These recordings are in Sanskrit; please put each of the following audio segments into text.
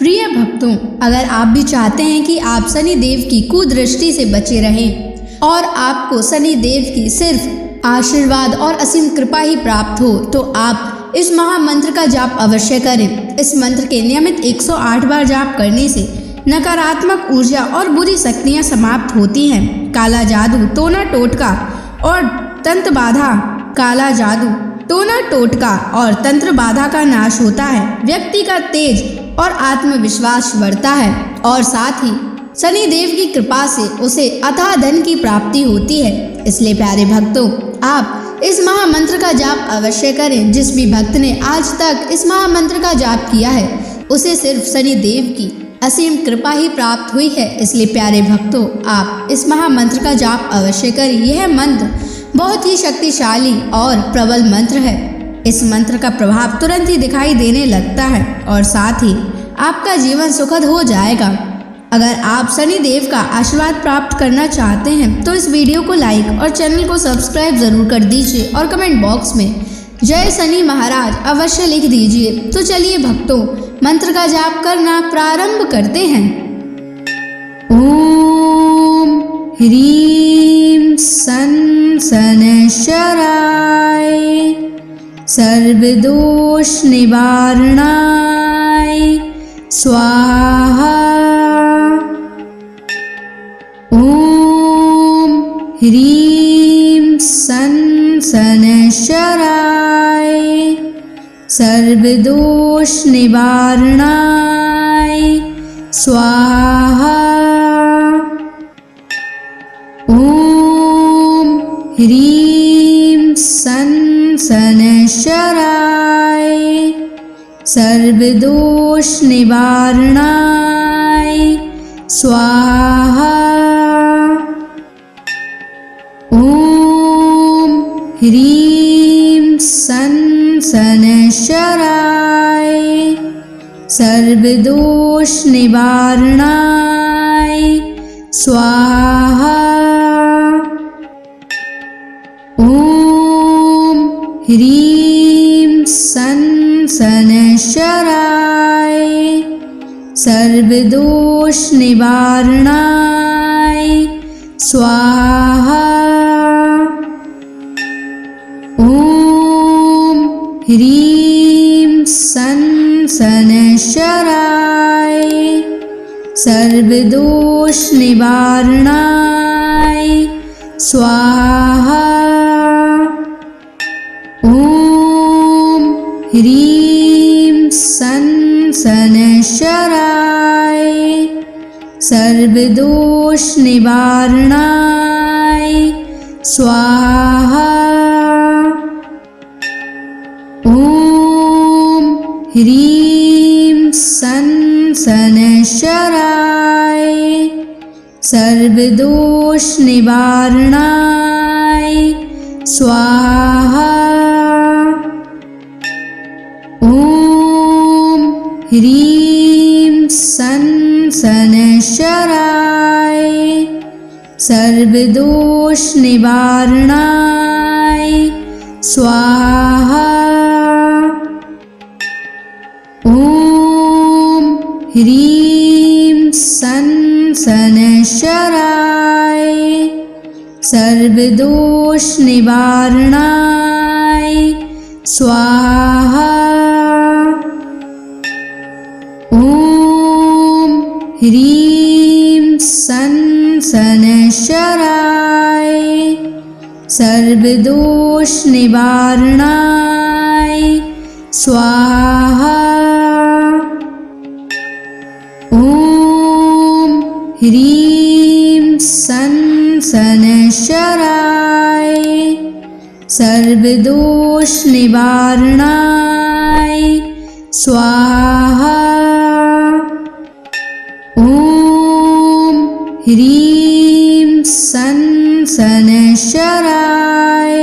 प्रिय भक्तों, अगर आप भी चाहते हैं कि आप शनि देव की कुदृष्टि से बचे रहें और आपको शनि देव की सिर्फ आशीर्वाद और असीम कृपा ही प्राप्त हो, तो आप इस महामंत्र का जाप अवश्य करें। इस मंत्र के नियमित 108 बार जाप करने से नकारात्मक ऊर्जा और बुरी शक्तियां समाप्त होती हैं। काला जादू, टोना टोटका और तंत्र बाधा, काला जादू, टोना टोटका और तंत्र बाधा का नाश होता है। व्यक्ति का तेज और आत्मविश्वास बढ़ता है और साथ ही शनि देव की कृपा से उसे अथाह धन की प्राप्ति होती है। इसलिए प्यारे भक्तों, आप इस महामंत्र का जाप अवश्य करें। जिस भी भक्त ने आज तक इस महामंत्र का जाप किया है, उसे सिर्फ शनि देव की असीम कृपा ही प्राप्त हुई है। इसलिए प्यारे भक्तों, आप इस महामंत्र का जाप अवश्य करें। यह मंत्र बहुत ही शक्तिशाली और प्रबल मंत्र है। इस मंत्र का प्रभाव तुरंत ही दिखाई देने लगता है और साथ ही आपका जीवन सुखद हो जाएगा। अगर आप शनि देव का आशीर्वाद प्राप्त करना चाहते हैं तो इस वीडियो को लाइक और चैनल को सब्सक्राइब जरूर कर दीजिए और कमेंट बॉक्स में जय शनि महाराज अवश्य लिख दीजिए। तो चलिए भक्तों, मंत्र का जाप करना प्रारंभ करते हैं। ओम ह्रीं सन शनैश्चराय सर्वदोष निवारणाय स्वाहा। ओम ह्रीं सन शनैश्चराय सर्वदोष निवारणाय स्वाहा। ओम ह्रीं सन शनैश्चराय सर्वदोष निवारणाय स्वाहा। ओम ह्रीं सन शनैश्चराय सर्वदोष निवारणाय स्वाहा। ओम ह्रीं सन शनैश्चराय सर्वदोष निवारणाय स्वाहा। ओम ह्रीं सन शनैश्चराय सर्वदोष निवारणाय स्वाहा। ओम ह्रीं सन शनैश्चराय सर्वदोष निवारणाय स्वाहा। ओम ह्रीं सन शनैश्चराय सर्वदोष निवारणाय स्वाहा। ओम ह्रीं सन शनैश्चराय सर्वदोष निवारणाय स्वाहा। ओम ह्रीं सन शनैश्चराय सर्वदोष निवारणाय स्वाहा। ओम ह्रीं सन शनैश्चराय सर्वदोष निवारणाय स्वाहा। ओम ह्रीं सन शनैश्चराय सर्वदोष निवारणाय स्वाहा। ओम ह्रीं सन शनैश्चराय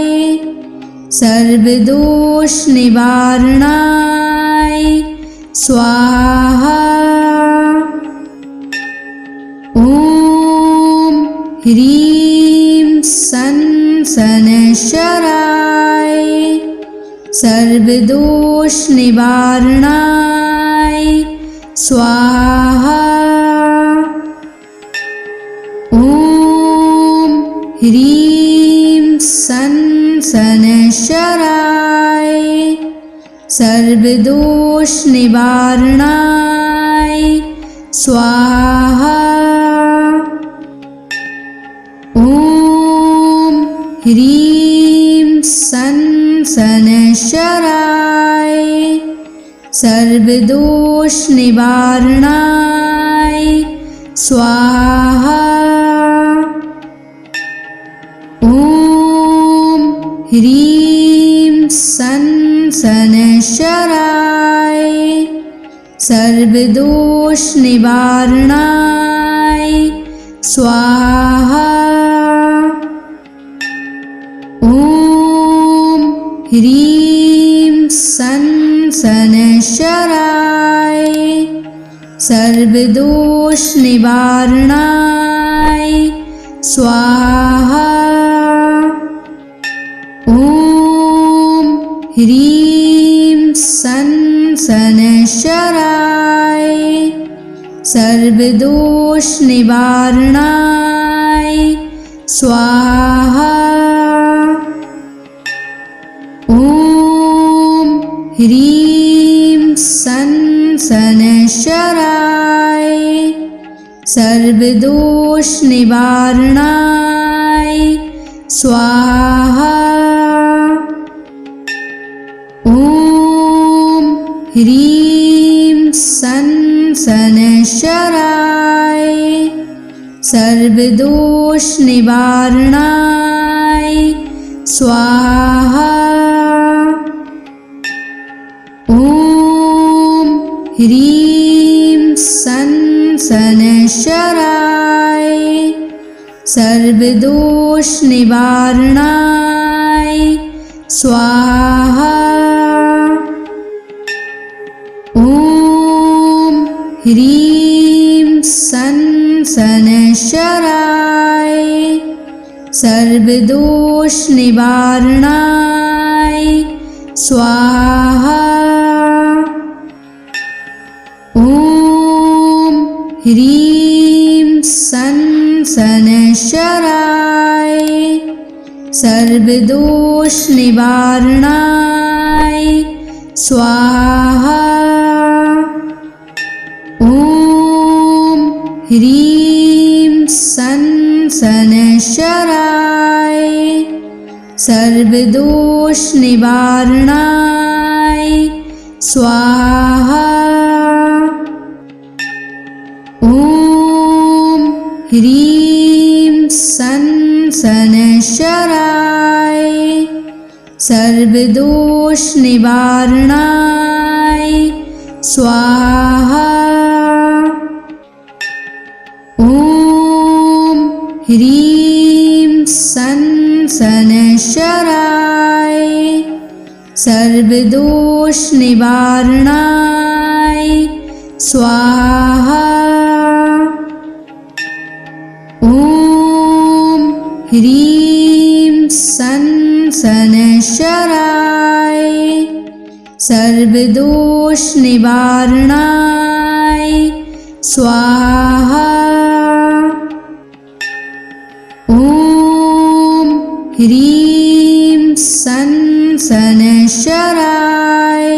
सर्वदोष निवारणाय स्वाहा। ओम ह्रीं सन शनैश्चराय सर्वदोष निवारणाय स्वाहा। ॐ ह्रीं सन् शनैश्चराय सर्वदोषनिवारणाय स्वाहा। ॐ ह्रीं सन् शनैश्चराय सर्वदोषनिवारणाय स्वाहा। ॐ ह्रीं सन् शनैश्चराय सर्वदोषनिवारणाय स्वाहा। ॐ ह्रीं सन् शनैश्चराय सर्वदोषनिवारणाय स्वाहा। ॐ ह्रीं सन् शनैश्चराय सर्वदोषनिवारणाय स्वाहा। ॐ ह्रीं सन् शनैश्चराय सर्वदोषनिवारणाय स्वाहा। ॐ ह्रीं सन् शनैश्चराय सर्वदोषनिवारणाय स्वाहा। ॐ ह्रीं सन् शनैश्चराय सर्वदोषनिवारणाय स्वाहा। ॐ ह्रीं सन् शनैश्चराय सर्वदोषनिवारणाय स्वाहा। ॐ ह्रीं सन् शनैश्चराय सर्वदोषनिवारणाय स्वाहा। ॐ ह्रीं सन् शनैश्चराय सर्वदोषनिवारणाय स्वाहा। ॐ ह्रीं सन् शनैश्चराय सर्वदोषनिवारणाय स्वाहा। ॐ ह्रीं सन् शनैश्चराय सर्वदोषनिवारणाय स्वाहा। ॐ ह्रीं सन् शनैश्चराय सर्वदोषनिवारणाय स्वाहा। ॐ ह्रीं सन् शनैश्चराय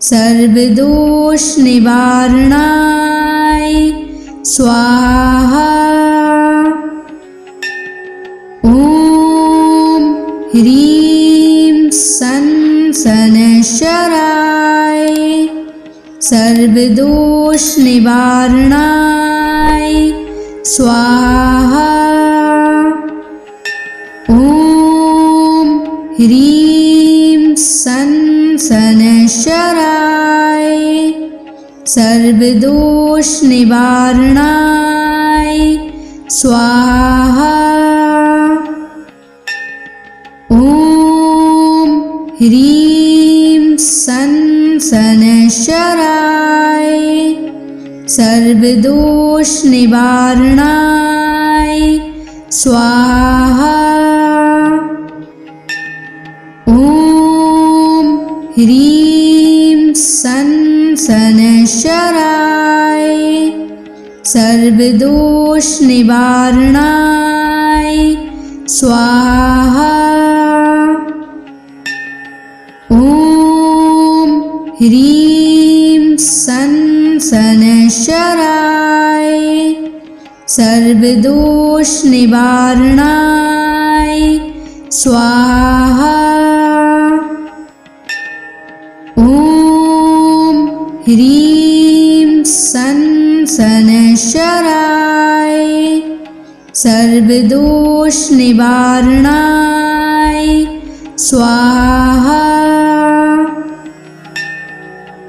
सर्वदोषनिवारणाय स्वाहा। ॐ ह्रीं सन् शनैश्चराय सर्वदोषनिवारणाय स्वाहा। ॐ ह्रीं सन् शनैश्चराय सर्वदोषनिवारणाय स्वाहा। ॐ ह्रीं सन् शनैश्चराय सर्वदोषनिवारणाय स्वाहा। ॐ ह्रीं सन् सनशराय सर्वदोष निवारणाय स्वाहा। ॐ ह्रीं सनशराय सर्वदोष निवारणाय स्वाहा। ॐ ह्रीं सनशराय सर्वदोष निवारणाय स्वाहा।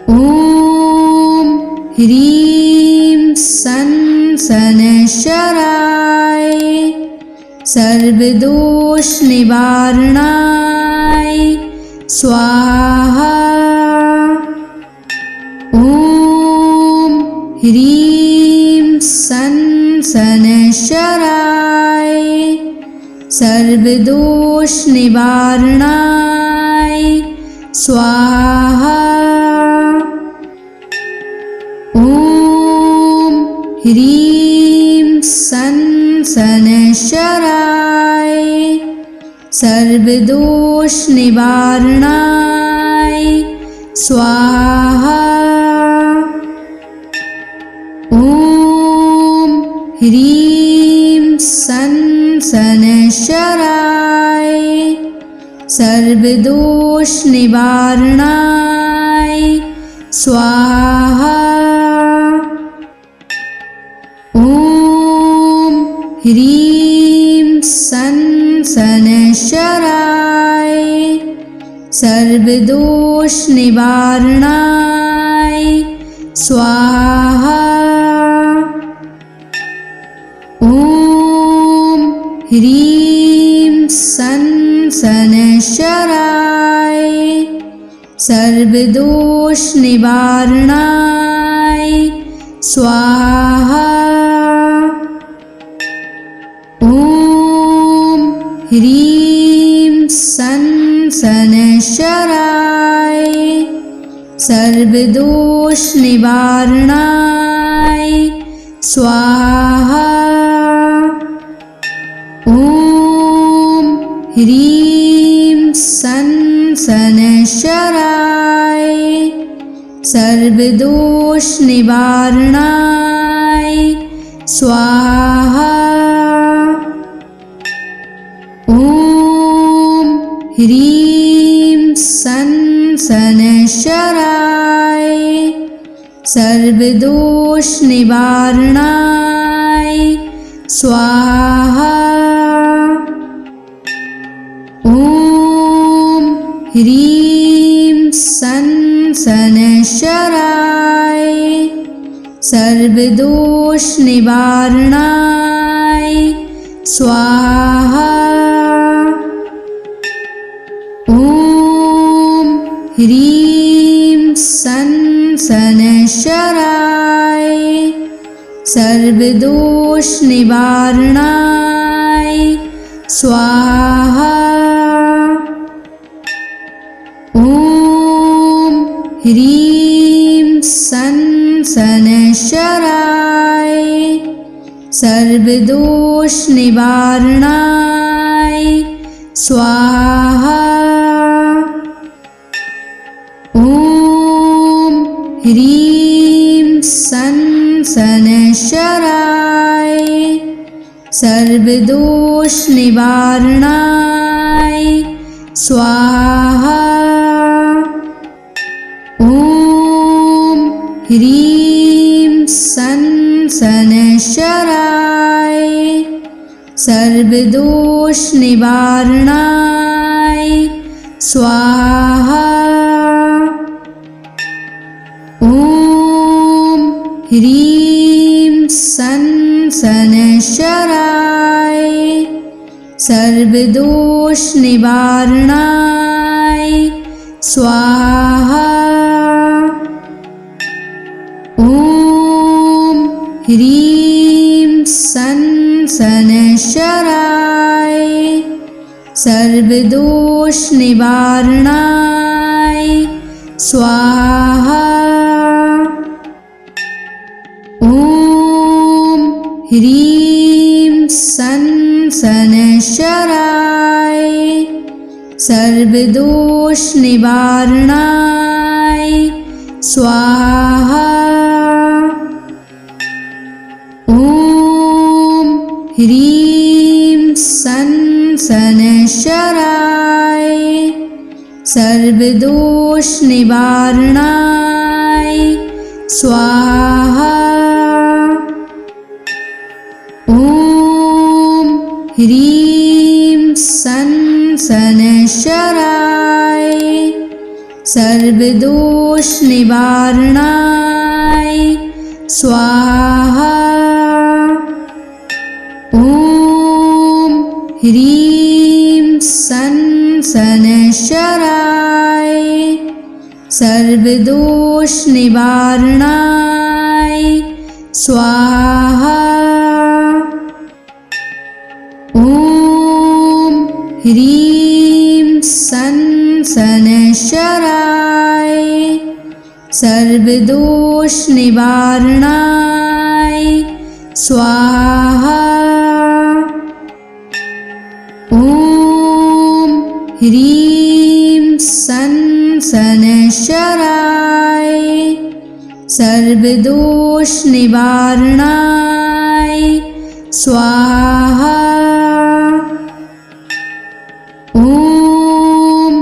ॐ ह्रीं सनशराय सर्वदोष निवारणाय स्वाहा। ॐ ह्रीं सनशराय सर्वदोष निवारणाय स्वाहा। ॐ ह्रीं सनशराय सर्वदोष निवारणाय स्वाहा। ॐ ह्रीं सनशराय सर्वदोष निवारणाय स्वाहा। ॐ ह्रीं सनशराय सर्वदोष निवारणाय स्वाहा। ॐ ह्रीं सनशराय सर्वदोष निवारणाय स्वाहा। ॐ ह्रीं सनशराय सर्वदोष निवारणाय स्वाहा। ॐ ह्रीं सनशराय सर्वदोष निवारणाय स्वाहा। ॐ ह्रीं सनशराय सर्वदोष निवारणाय स्वाहा। ॐ ह्रीं सनशराय सर्वदोष निवारणाय स्वाहा। ॐ ह्रीं सनशराय सर्वदोष निवारणाय स्वाहा। ॐ ह्रीं सनशराय सर्वदोष निवारणाय स्वाहा। ॐ ह्रीं सनशराय सर्वदोष निवारणाय स्वाहा। ॐ ह्रीं सनशराय सर्वदोष निवारणाय स्वाहा। ॐ ह्रीं सनशराय सर्वदोष निवारणाय स्वाहा। ॐ ह्रीं सनशराय सर्वदोष निवारणाय स्वाहा। ह्रीं सन शनैश्चराय सर्वदोष निवारणाय स्वाहा। ॐ ह्रीं सन शनैश्चराय सर्वदोष निवारणाय स्वाहा। ॐ ह्रीं सन शनैश्चराय सर्वदोष निवारणाय स्वाहा। ॐ ह्रीं सन शनैश्चराय सर्वदोष निवारणाय स्वाहा। ॐ ह्रीं सन शनैश्चराय सर्वदोष निवारणाय स्वाहा। ॐ ह्रीं सन शनैश्चराय सर्वदोष निवारणाय स्वाहा। ॐ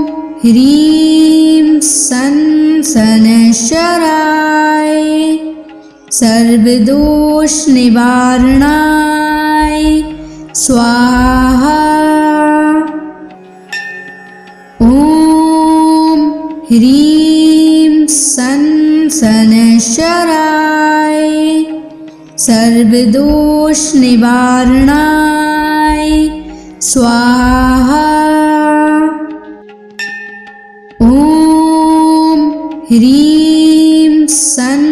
ह्रीं सन शनैश्चराय सर्वदोष निवारणाय स्वाहा। ॐ ह्रीं सन शनैश्चराय सर्वदोष निवारणाय स्वाहा। ॐ ह्रीं सन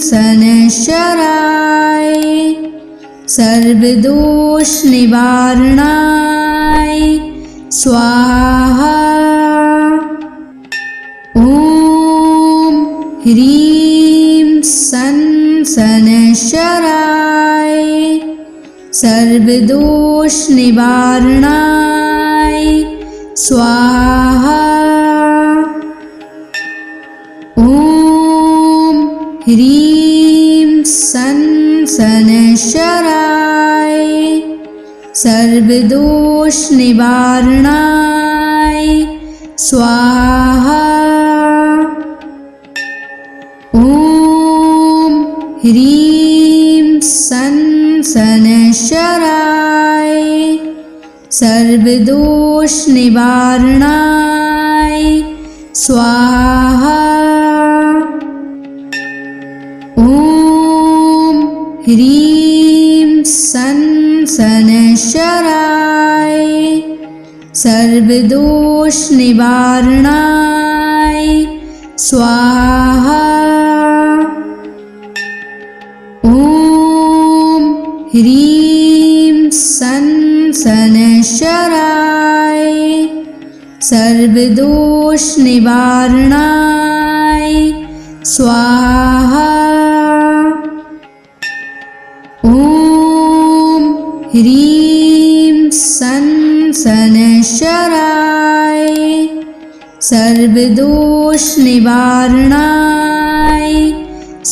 शनैश्चराय सर्वदोष निवारणाय स्वाहा। ॐ ह्रीं सन शनैश्चराय सर्वदोष निवारणाय स्वाहा। ॐ ह्रीं सन शनैश्चराय सर्वदोष निवारणाय स्वाहा। ॐ ह्रीं सन शनैश्चराय सर्वदोष निवारणाय स्वाहा। ॐ ह्रीं सन शनैश्चराय सर्वदोष निवारणाय स्वाहा। ॐ ह्रीं सन शनैश्चराय सर्वदोष निवारणाय स्वाहा। ॐ ह्रीं सन शनैश्चराय सर्वदोष निवारणाय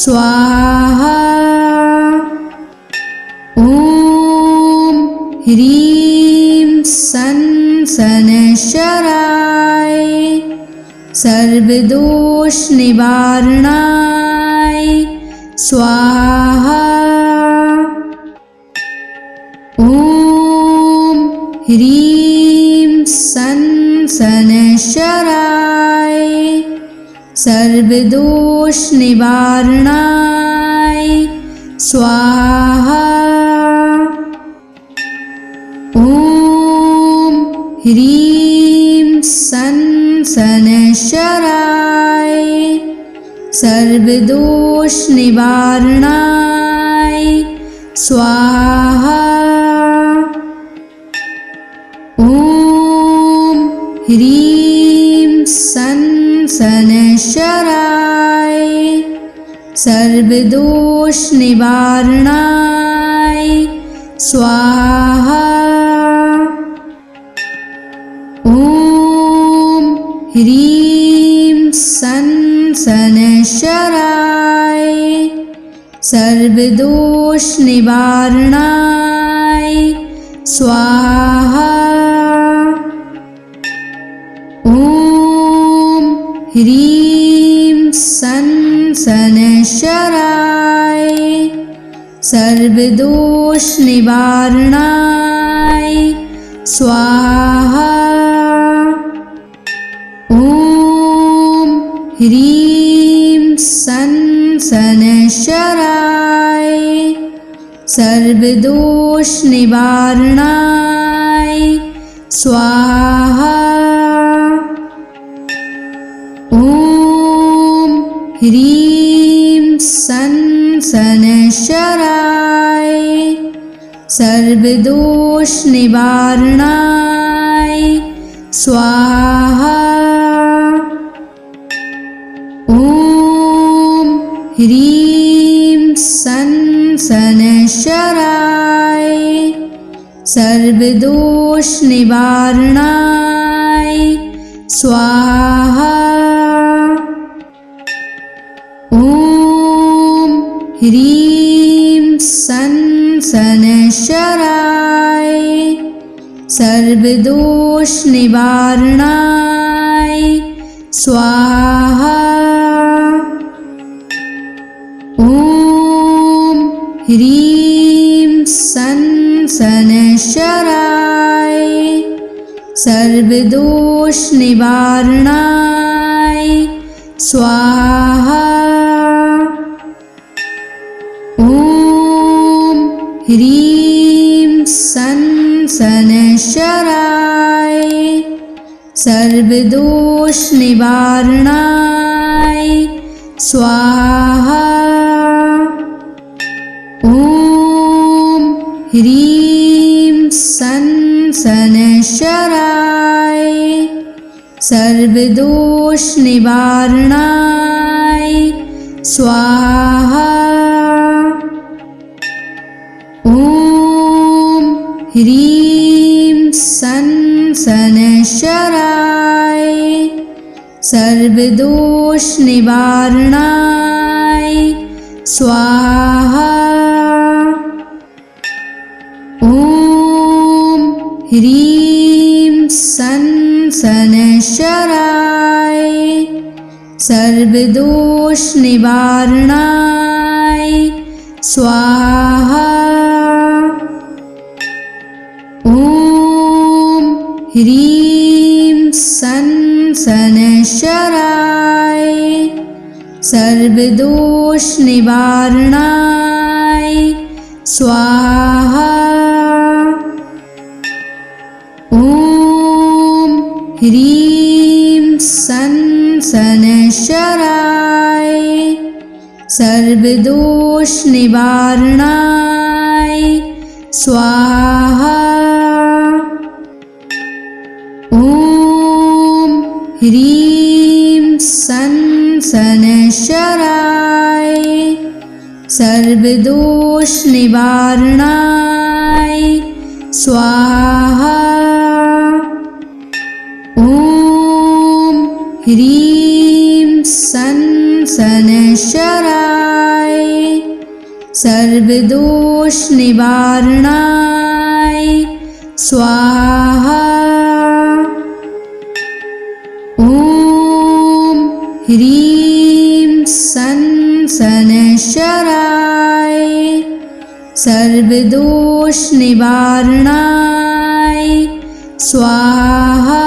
स्वाहा। ॐ ह्रीं सन शनैश्चराय सर्वदोष निवारणाय स्वाहा। ॐ ह्रीं सन शनैश्चराय सर्वदोष निवारणाय स्वाहा। ॐ ह्रीं सन शनैश्चराय सर्वदोष निवारणाय स्वाहा। ॐ ह्रीं सन शनैश्चराय सर्वदोष निवारणाय स्वाहा। ॐ ह्रीं सन् शनैश्चराय सर्वदोषनिवारणाय स्वाहा। ॐ ह्रीं सन् शनैश्चराय सर्वदोषनिवारणाय स्वाहा। ॐ ह्रीं सन् शनैश्चराय सर्वदोषनिवारणाय स्वाहा। ॐ ह्रीं सन् शनैश्चराय सर्वदोषनिवारणाय स्वाहा। ॐ ह्रीं सन् शनैश्चराय सर्वदोषनिवारणाय स्वाहा। ॐ ह्रीं सन् शनैश्चराय सर्वदोषनिवारणाय स्वाहा। ॐ ह्रीं सन् शनैश्चराय सर्वदोषनिवारणाय स्वाहा। ॐ ह्रीं सन् शनैश्चराय सर्वदोषनिवारणाय स्वाहा। ॐ ह्रीं सन् शनैश्चराय सर्वदोषनिवारणाय स्वाहा। ॐ ह्रीं सन् शनैश्चराय सर्वदोषनिवारणाय स्वाहा। ॐ ह्रीं सन् शनैश्चराय सर्वदोषनिवारणाय स्वाहा। ॐ ह्रीं सन् शनैश्चराय सर्वदोषनिवारणाय स्वाहा। ॐ ह्रीं सन् शनैश्चराय सर्वदोषनिवारणाय स्वाहा। ॐ ह्रीं सन् शनैश्चराय सर्वदोषनिवारणाय स्वाहा। ॐ ह्रीं सन् शनैश्चराय सर्वदोषनिवारणाय स्वाहा। ॐ ह्रीं सन् शनैश्चराय सर्वदोषनिवारणाय स्वाहा।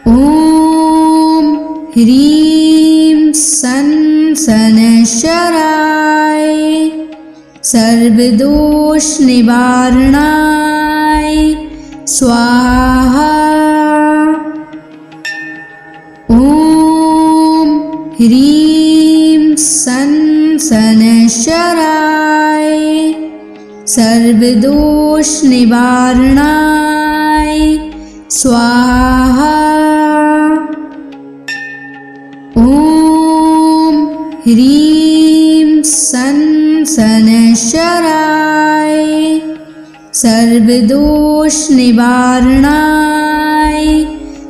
ॐ ह्रीं सन् शनैश्चराय सर्वदोषनिवारणाय स्वाहा। ॐ ह्रीं सन् शनैश्चराय सर्वदोषनिवारणाय स्वाहा। ॐ ह्रीं सन् शनैश्चराय सर्वदोष निवारणाय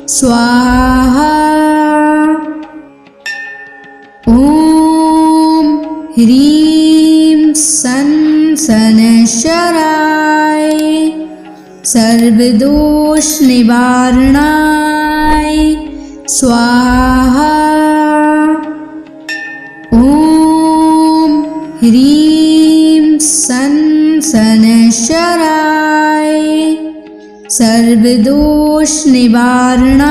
स्वाहा। ॐ ह्रीं सं शनैश्चराय सर्वदोष निवारणाय स्वाहा। ॐ ह्रीं सं शनैश्चराय सर्वदोष निवारणाय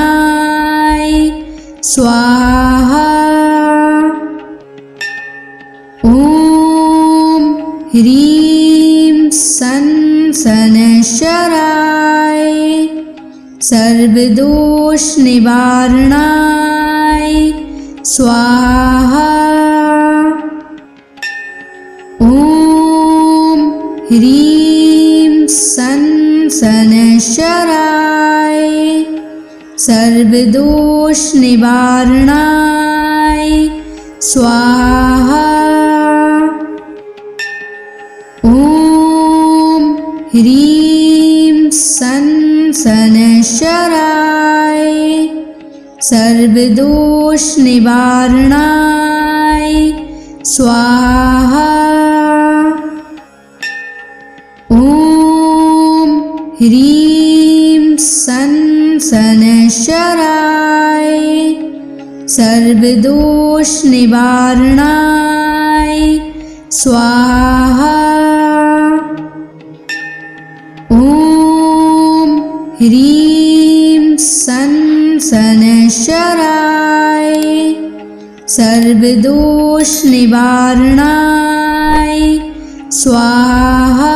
स्वाहा। ॐ ह्रीं सं शनैश्चराय सर्वदोष निवारणाय स्वाहा। ॐ ह्रीं सं शनैश्चराय सर्वदोष निवारणाय स्वाहा। ॐ ह्रीं सं शनैश्चराय सर्वदोष निवारणाय स्वाहा। ॐ ह्रीं सं शनैश्चराय सर्वदोष निवारणाय स्वाहा। ॐ ह्रीं सं शनैश्चराय सर्वदोष निवारणाय स्वाहा।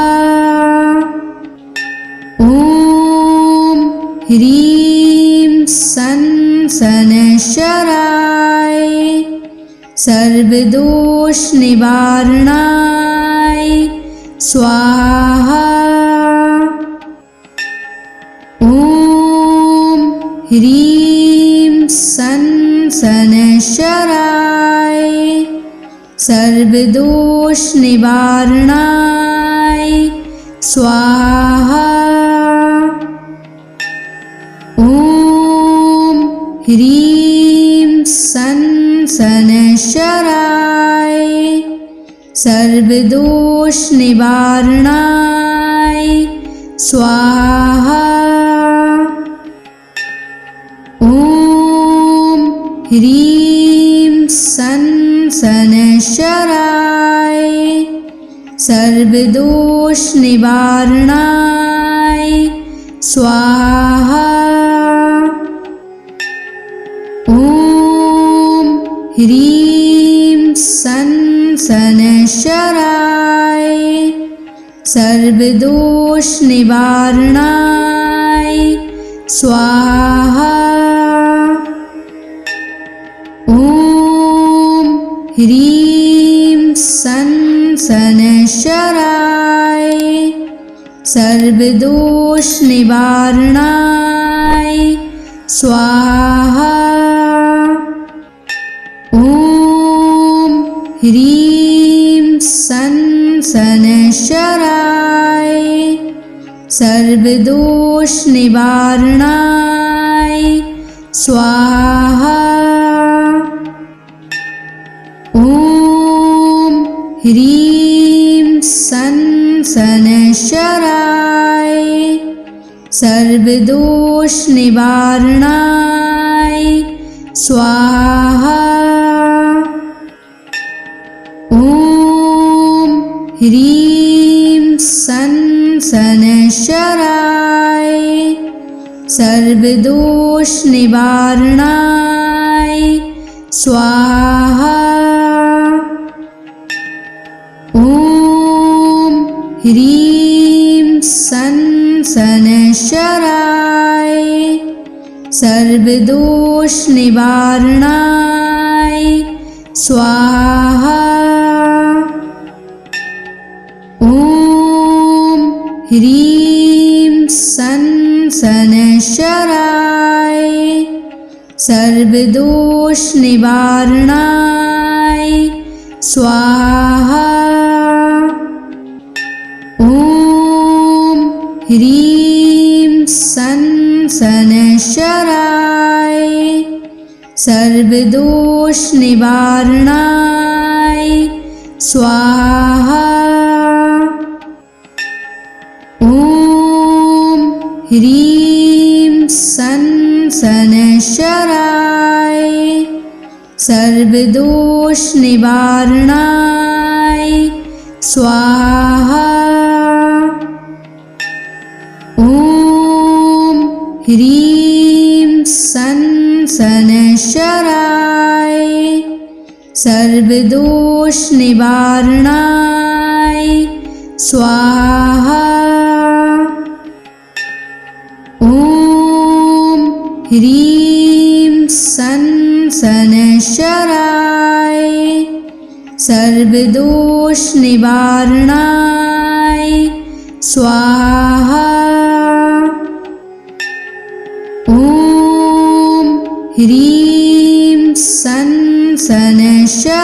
ॐ ह्रीं सं शनैश्चराय सर्वदोष निवारणाय स्वाहा। ॐ ह्रीं सं शनैश्चराय सर्वदोष निवारणाय स्वाहा। ॐ ह्रीं सं शनैश्चराय सर्वदोष निवारणाय स्वाहा। ॐ ह्रीं सं शनैश्चराय सर्वदोष निवारणाय स्वाहा। ॐ ह्रीं सं शनैश्चराय सर्वदोष निवारणाय स्वाहा। ॐ ह्रीं सं शनैश्चराय सर्वदोष निवारणाय स्वाहा। ॐ ह्रीं सं शनैश्चराय सर्वदोष निवारणाय स्वाहा। ॐ ह्रीं सं शनैश्चराय सर्वदोष निवारणाय स्वाहा। ॐ ह्रीं सं शनैश्चराय सर्वदोष निवारणाय स्वाहा। ॐ ह्रीं सं शनैश्चराय सर्वदोष निवारणाय स्वाहा। ॐ ह्रीं सं शनैश्चराय सर्वदोष निवारणाय स्वाहा। ॐ ह्रीं सन शनैश्चराय सर्वदोष निवारणाय स्वाहा। ॐ ह्रीं सन शनैश्चराय सर्वदोष निवारणाय स्वाहा। ॐ ह्रीं सन शनैश्चराय सर्वदोष निवारणाय स्वाहा। ॐ ह्रीं सन शनैश्चराय सर्वदोष निवारणाय स्वाहा। ॐ ह्रीं सन शनैश्चराय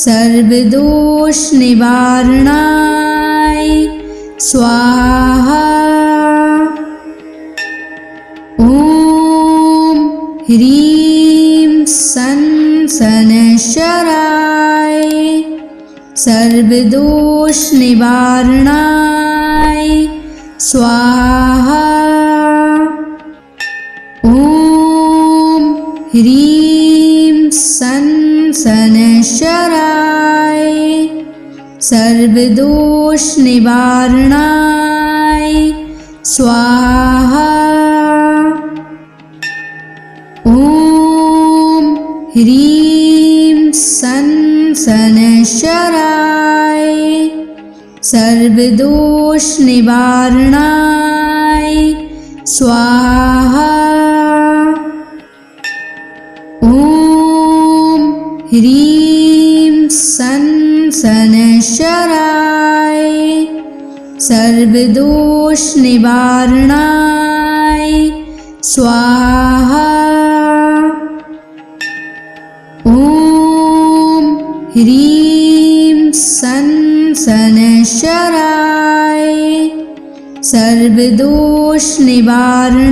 सर्वदोष निवारणाय स्वाहा। ॐ ह्रीं सन शनैश्चराय सर्वदोष निवारणाय स्वाहा। ॐ ह्रीं सन शनैश्चराय सर्वदोष निवारणाय स्वाहा। ॐ ह्रीं सन शनैश्चराय सर्वदोष निवारणाय स्वाहा। ॐ ह्रीं सन शनैश्चराय सर्वदोष निवारणाय स्वाहा। ॐ ह्रीं सन शनैश्चराय सर्वदोष निवारणाय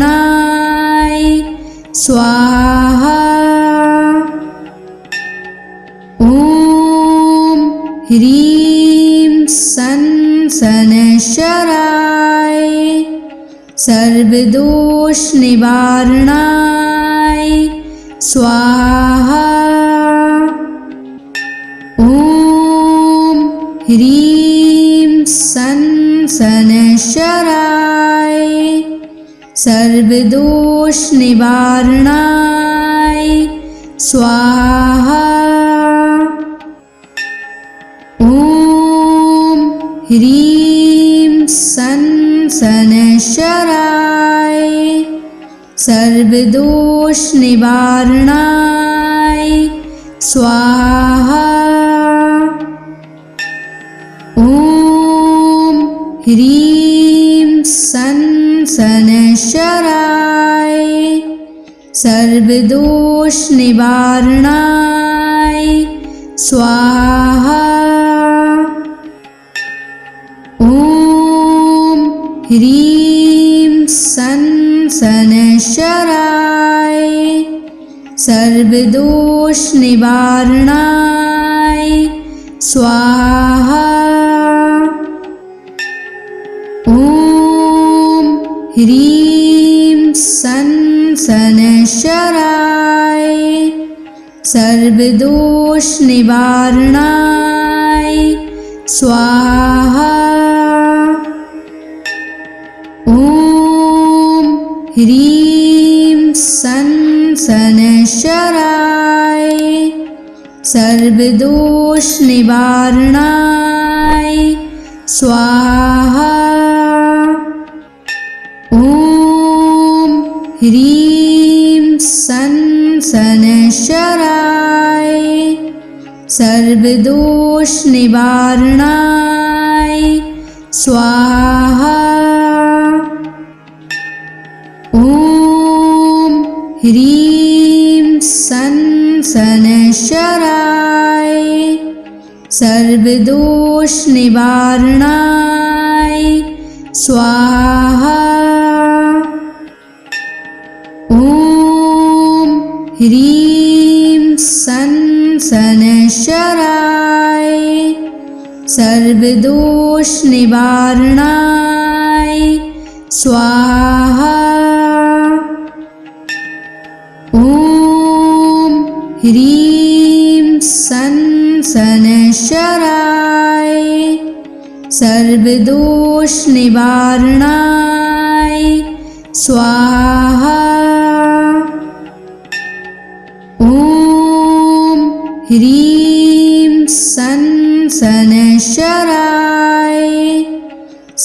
स्वाहा। ॐ ह्रीं सन शनैश्चराय सर्वदोष निवारणाय स्वाहा। ॐ ह्रीं सन शनैश्चराय सर्वदोष निवारणाय स्वाहा। ॐ ह्रीं सन शनैश्चराय सर्वदोष निवारणाय स्वाहा। ॐ ह्रीं सन शनैश्चराय सर्वदोष निवारणाय स्वाहा। ॐ ह्रीं सन शनैश्चराय सर्वदोष निवारणाय स्वाहा। ॐ ह्रीं सन शनैश्चराय सर्वदोष निवारणाय स्वाहा। ॐ ह्रीं सन शनैश्चराय सर्वदोष निवारणाय स्वाहा। ॐ ह्रीं सन शनैश्चराय सर्वदोष निवारणाय स्वाहा। ॐ ह्रीं सन शनैश्चराय सर्वदोष निवारणाय स्वाहा। ॐ ह्रीं सन् शनैश्चराय सर्वदोषनिवारणाय स्वाहा। ॐ ह्रीं सन् शनैश्चराय सर्वदोषनिवारणाय स्वाहा। ॐ ह्रीं सन् शनैश्चराय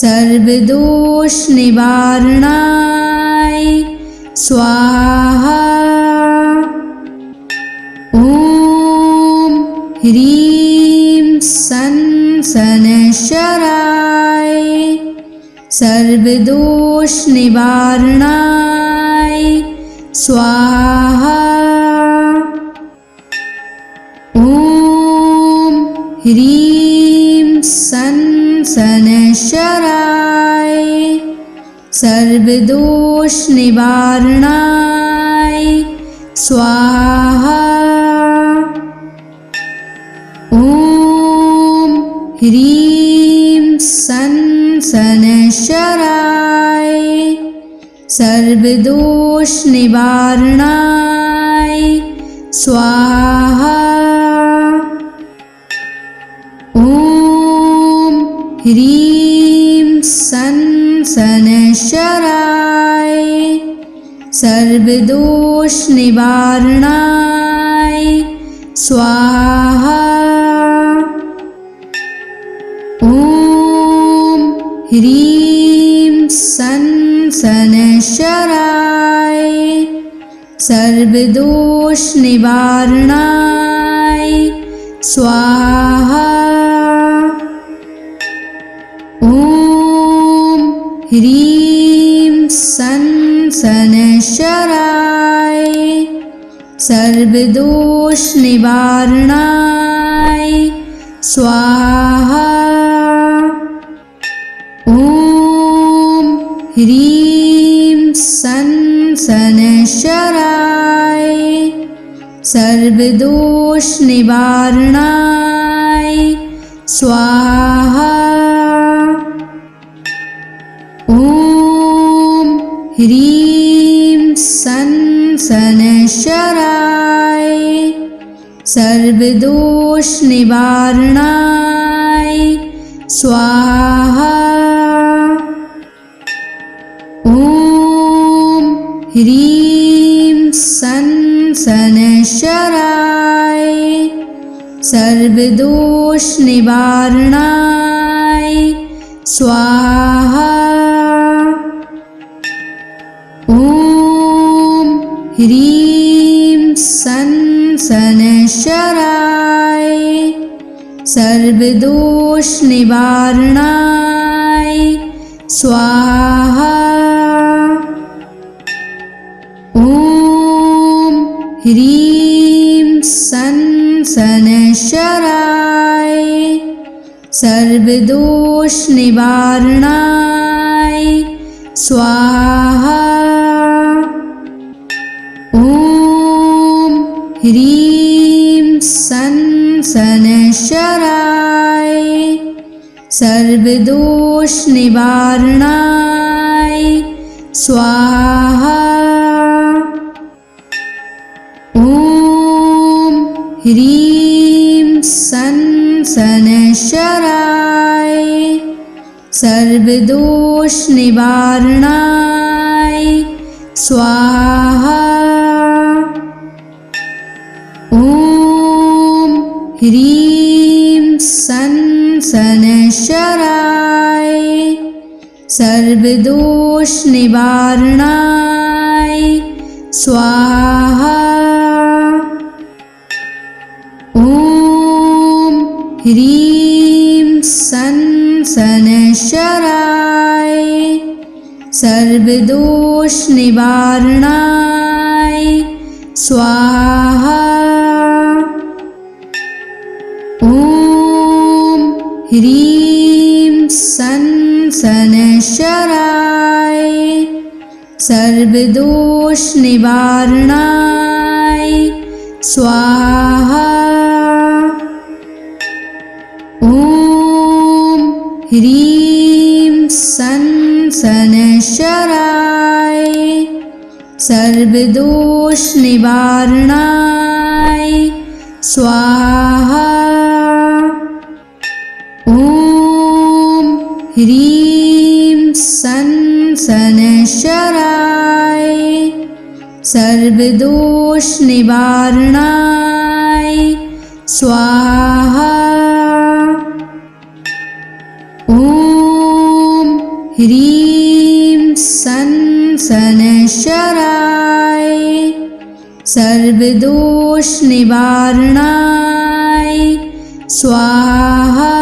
सर्वदोषनिवारणाय स्वाहा। ॐ ह्रीं सन् शनैश्चराय सर्वदोषनिवारणाय स्वाहा। ॐ ह्रीं सन् शनैश्चराय सर्वदोषनिवारणाय स्वाहा। ॐ ह्रीं सन् शनैश्चराय सर्वदोषनिवारणाय स्वाहा। ॐ ह्रीं सन् शनैश्चराय सर्वदोषनिवारणाय स्वाहा। ॐ ह्रीं सन् शनैश्चराय सर्वदोषनिवारणाय स्वाहा। ॐ ह्रीं सन् शनैश्चराय सर्वदोषनिवारणाय स्वाहा। ॐ ह्रीं सन् शनैश्चराय सर्वदोषनिवारणाय स्वाहा। ॐ ह्रीं सन् शनैश्चराय सर्वदोषनिवारणाय स्वाहा। ॐ ह्रीं सन् शनैश्चराय सर्वदोषनिवारणाय स्वाहा। ॐ ह्रीं सन् शनैश्चराय सर्वदोषनिवारणाय स्वाहा। ॐ ह्रीं सन् शनैश्चराय सर्वदोषनिवारणाय स्वाहा। ॐ ह्रीं सन् शनैश्चराय सर्वदोषनिवारणाय स्वाहा। ॐ ह्रीं सन् शनैश्चराय सर्वदोषनिवारणाय स्वाहा। ॐ ह्रीं सन् शनैश्चराय सर्वदोषनिवारणाय स्वाहा। ॐ ह्रीं सन् शनैश्चराय सर्वदोषनिवारणाय स्वाहा। ॐ ह्रीं सन् शनैश्चराय सर्वदोषनिवारणाय स्वाहा। ॐ ह्रीं शनैश्चराय सर्वदोषनिवारणाय स्वाहा। ॐ ह्रीं शनैश्चराय सर्वदोषनिवारणाय स्वाहा। ॐ ह्रीं शनैश्चराय सर्वदोषनिवारणाय स्वाहा।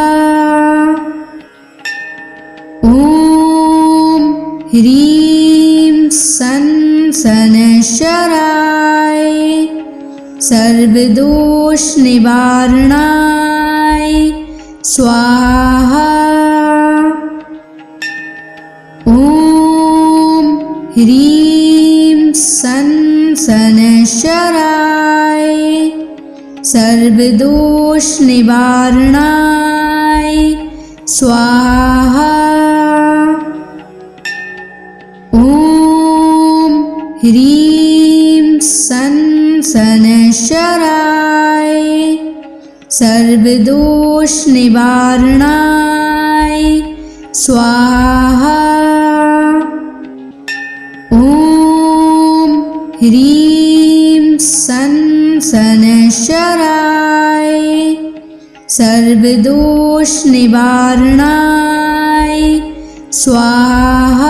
ॐ ह्रीं शनैश्चराय सर्वदोषनिवारणाय स्वाहा। ॐ ह्रीं शनैश्चराय सर्वदोषनिवारणाय स्वाहा। ॐ ह्रीं शनैश्चराय सर्वदोषनिवारणाय स्वाहा। ॐ ह्रीं शनैश्चराय सर्वदोषनिवारणाय स्वाहा।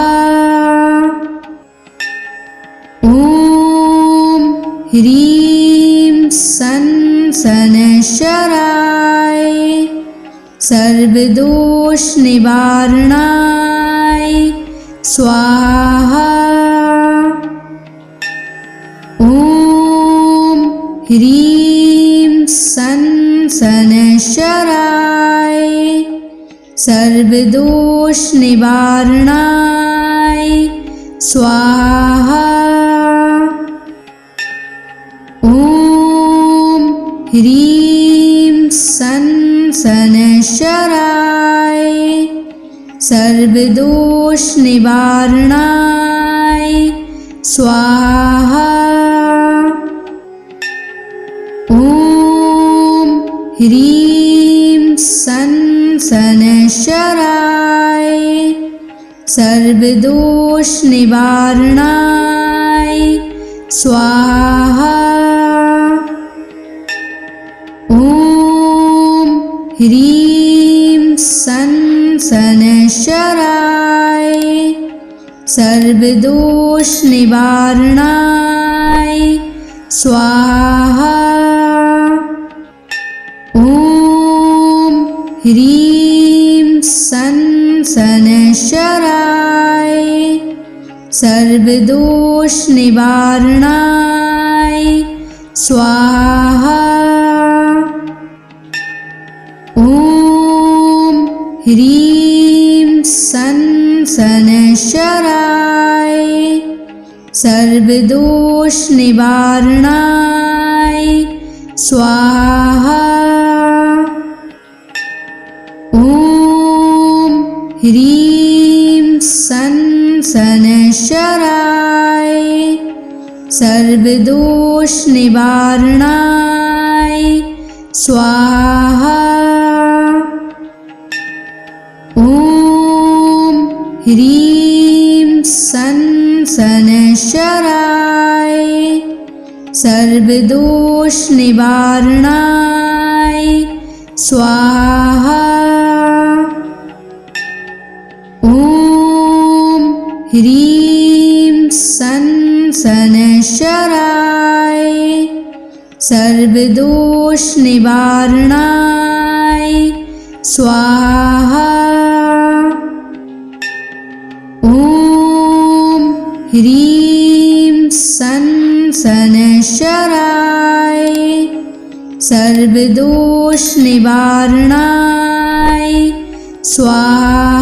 ॐ ह्रीं शनैश्चराय सर्वदोषनिवारणाय स्वाहा। ॐ ह्रीं शनैश्चराय सर्वदोषनिवारणाय स्वाहा। ॐ ह्रीं शनैश्चराय सर्वदोषनिवारणाय स्वाहा। ॐ ह्रीं शनैश्चराय सर्वदोषनिवारणाय स्वाहा। ॐ ह्रीं शनैश्चराय सर्वदोषनिवारणाय स्वाहा। ॐ ह्रीं शनैश्चराय सर्वदोषनिवारणाय स्वाहा। ॐ ह्रीं शनैश्चराय सर्वदोषनिवारणाय स्वाहा। ॐ ह्रीं शनैश्चराय सर्वदोषनिवारणाय स्वाहा। ॐ ह्रीं शनैश्चराय सर्वदोषनिवारणाय स्वाहा। ॐ ह्रीं शनैश्चराय सर्वदोषनिवारणाय स्वाहा। ॐ ह्रीं शनैश्चराय सर्वदोषनिवारणाय स्वाहा।